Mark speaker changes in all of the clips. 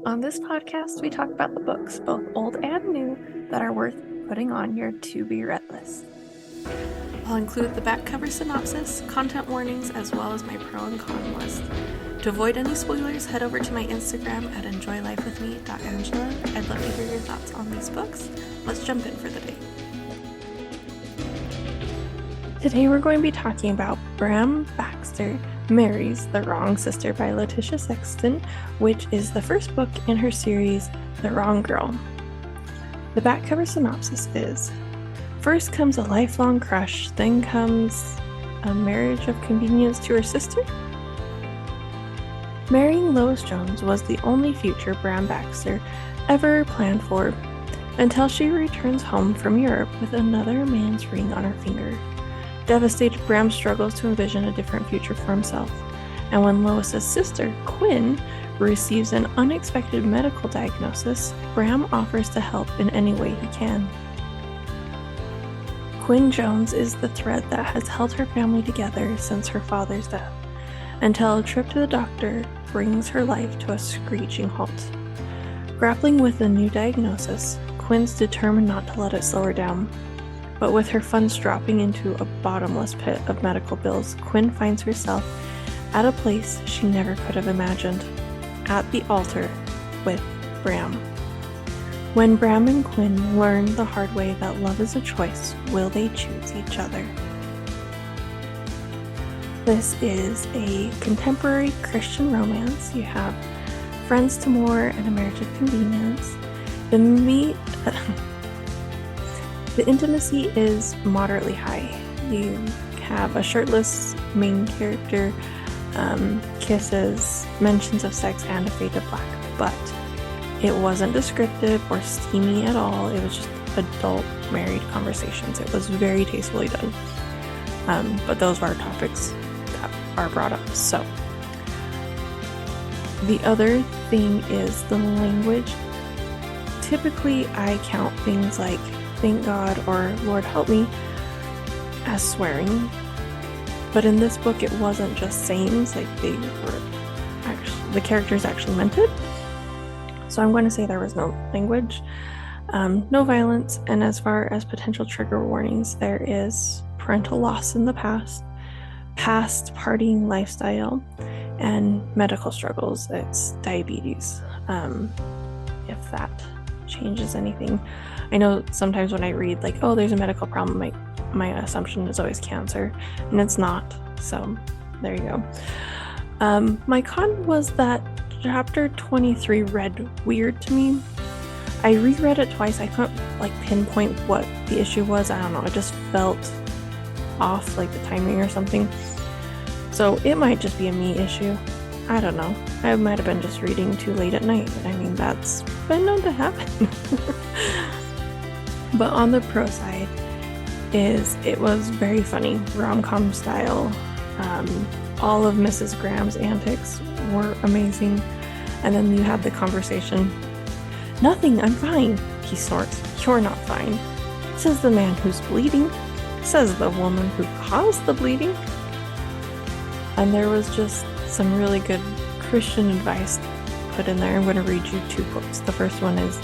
Speaker 1: On this podcast, we talk about the books, both old and new, that are worth putting on your to-be-read list. I'll include the back cover synopsis, content warnings, as well as my pro and con list. To avoid any spoilers, head over to my Instagram at enjoylifewithme.angela. I'd love to hear your thoughts on these books. Let's jump in for the day. Today we're going to be talking about Bram, Baxter, Marries, The Wrong Sister by Latisha Sexton, which is the first book in her series, The Wrong Girl. The back cover synopsis is, first comes a lifelong crush, then comes a marriage of convenience to her sister? Marrying Lois Jones was the only future Bram Baxter ever planned for, until she returns home from Europe with another man's ring on her finger. Devastated, Bram struggles to envision a different future for himself, and when Lois's sister, Quinn, receives an unexpected medical diagnosis, Bram offers to help in any way he can. Quinn Jones is the thread that has held her family together since her father's death, until a trip to the doctor brings her life to a screeching halt. Grappling with a new diagnosis, Quinn's determined not to let it slow her down. But with her funds dropping into a bottomless pit of medical bills, Quinn finds herself at a place she never could have imagined, at the altar with Bram. When Bram and Quinn learn the hard way that love is a choice, will they choose each other? This is a contemporary Christian romance. You have friends to more and a marriage of convenience. The intimacy is moderately high. You have a shirtless main character, kisses, mentions of sex, and a fade to black, but it wasn't descriptive or steamy at all. It was just adult married conversations. It was very tastefully done. But those are topics that are brought up. So the other thing is the language. Typically, I count things like thank God or Lord help me as swearing, but in this book it wasn't just sayings, like the characters actually meant it. So I'm going to say there was no language, no violence, and as far as potential trigger warnings, there is parental loss in the past partying lifestyle, and medical struggles. It's diabetes, if that changes anything. I know sometimes when I read like, oh, there's a medical problem, my assumption is always cancer, and it's not. So there you go. My con was that chapter 23 read weird to me. I reread it twice. I couldn't pinpoint what the issue was. I don't know. It just felt off, like the timing or something. So it might just be a me issue. I don't know. I might have been just reading too late at night. I mean, that's been known to happen. But on the pro side is it was very funny, rom-com style. All of Mrs. Graham's antics were amazing. And then you had the conversation. Nothing, I'm fine, he snorts. You're not fine, says the man who's bleeding, says the woman who caused the bleeding. And there was just some really good Christian advice put in there. I'm going to read you two quotes. The first one is,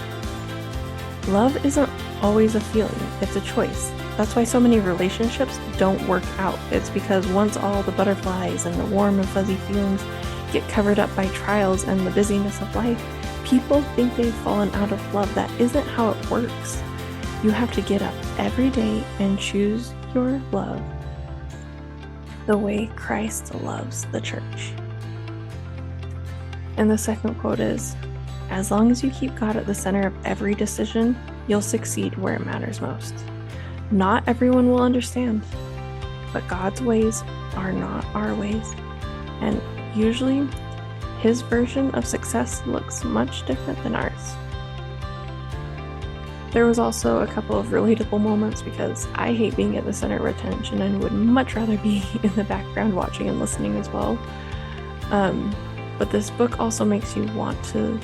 Speaker 1: love isn't always a feeling, it's a choice. That's why so many relationships don't work out. It's because once all the butterflies and the warm and fuzzy feelings get covered up by trials and the busyness of life, people think they've fallen out of love. That isn't how it works. You have to get up every day and choose your love the way Christ loves the church. And the second quote is, as long as you keep God at the center of every decision, you'll succeed where it matters most. Not everyone will understand, but God's ways are not our ways. And usually, His version of success looks much different than ours. There was also a couple of relatable moments because I hate being at the center of attention and would much rather be in the background watching and listening as well. But this book also makes you want to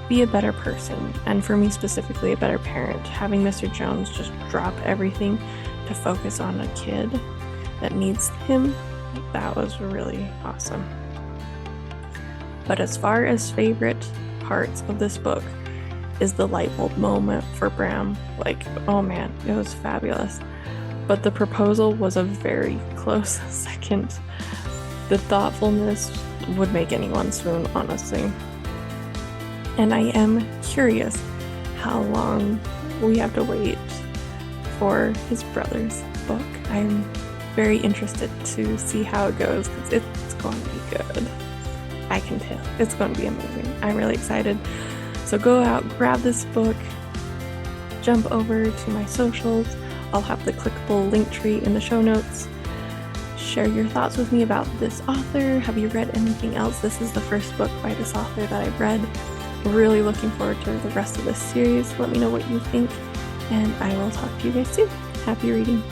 Speaker 1: be a better person, and for me specifically, a better parent. Having Mr. Jones just drop everything to focus on a kid that needs him, that was really awesome. But as far as favorite parts of this book is the light bulb moment for Bram. Like, oh man, it was fabulous. But the proposal was a very close second. The thoughtfulness would make anyone swoon, honestly. And I am curious how long we have to wait for his brother's book. I'm very interested to see how it goes because it's going to be good. I can tell. It's going to be amazing. I'm really excited. So go out, grab this book, jump over to my socials. I'll have the clickable link tree in the show notes. Share your thoughts with me about this author. Have you read anything else? This is the first book by this author that I've read. Really looking forward to the rest of this series. Let me know what you think, and I will talk to you guys soon. Happy reading.